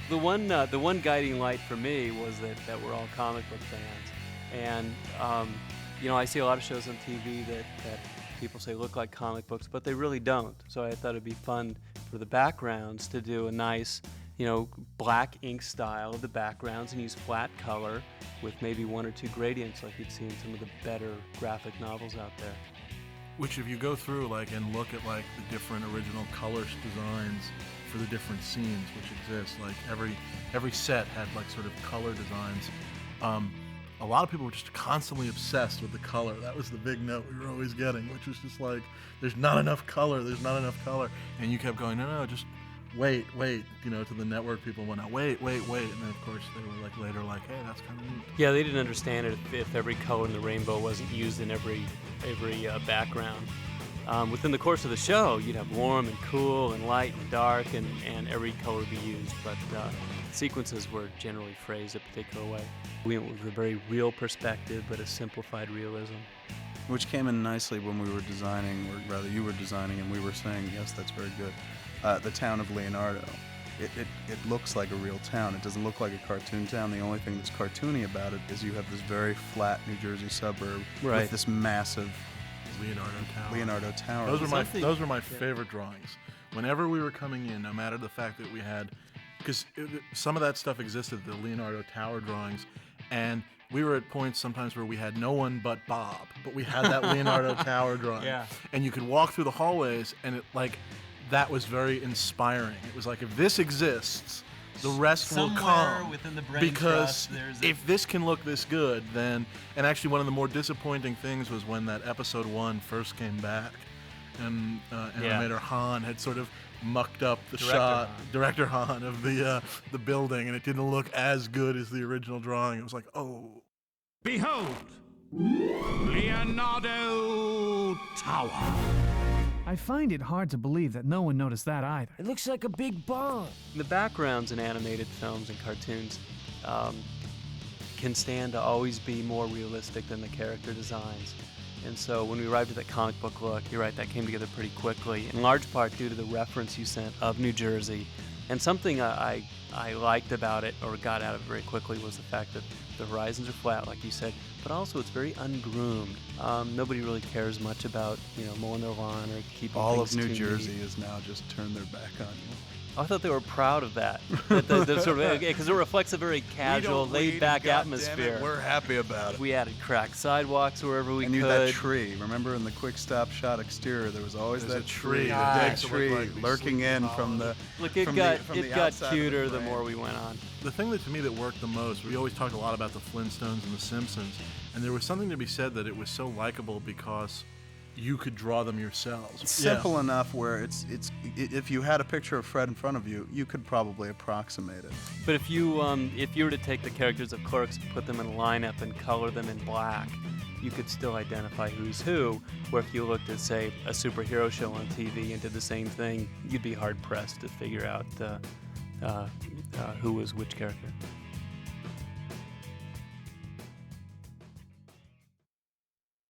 the one guiding light for me was that we're all comic book fans, and I see a lot of shows on TV that people say look like comic books, but they really don't. So I thought it'd be fun for the backgrounds to do a nice, black ink style of the backgrounds and use flat color with maybe one or two gradients like you'd see in some of the better graphic novels out there. Which, if you go through and look at the different original color designs for the different scenes which exist, every set had sort of color designs. A lot of people were just constantly obsessed with the color. That was the big note we were always getting, which was just there's not enough color, and you kept going, no, just wait, to the network people went out, wait, and then of course they were later hey, that's kind of neat. Yeah, they didn't understand it if every color in the rainbow wasn't used in every background. Within the course of the show, you'd have warm and cool and light and dark, and every color would be used, but sequences were generally phrased a particular way. We went with a very real perspective, but a simplified realism. Which came in nicely when we were designing, or rather you were designing, and we were saying, yes, that's very good. The town of Leonardo. It looks like a real town. It doesn't look like a cartoon town. The only thing that's cartoony about it is you have this very flat New Jersey suburb with this massive Leonardo Tower. Those were my favorite drawings. Whenever we were coming in, no matter the fact that we had, because some of that stuff existed, the Leonardo Tower drawings, and we were at points sometimes where we had no one but Bob, but we had that Leonardo Tower drawing. Yeah. And you could walk through the hallways, and it that was very inspiring. It was if this exists, the rest will come. Within the brain because trust, if this can look this good, then... And actually one of the more disappointing things was when that episode 1 first came back, and animator Han had sort of mucked up the Director Han of the building, and it didn't look as good as the original drawing. It was oh. Behold, Leonardo Tower. I find it hard to believe that no one noticed that either. It looks like a big bomb. The backgrounds in animated films and cartoons can stand to always be more realistic than the character designs. And so when we arrived at that comic book look, you're right, that came together pretty quickly, in large part due to the reference you sent of New Jersey. And something I liked about it, or got out of it very quickly, was the fact that the horizons are flat, like you said, but also it's very ungroomed. Nobody really cares much about, mowing their lawn or keeping all things of New too Jersey neat. is now just turned their back on you. I thought they were proud of that. Because it reflects a very casual, laid-back atmosphere. We're happy about it. We added cracked sidewalks wherever we and could. And that tree. Remember in the quick stop shot exterior, there was always that tree. That tree lurking in from the Look, it got cuter the more we went on. The thing that to me that worked the most, we always talked a lot about the Flintstones and the Simpsons, and there was something to be said that it was so likable because you could draw them yourselves. It's simple enough where if you had a picture of Fred in front of you, you could probably approximate it. But if you were to take the characters of Clerks and put them in a lineup and color them in black, you could still identify who's who. Where if you looked at, say, a superhero show on TV and did the same thing, you'd be hard pressed to figure out who was which character.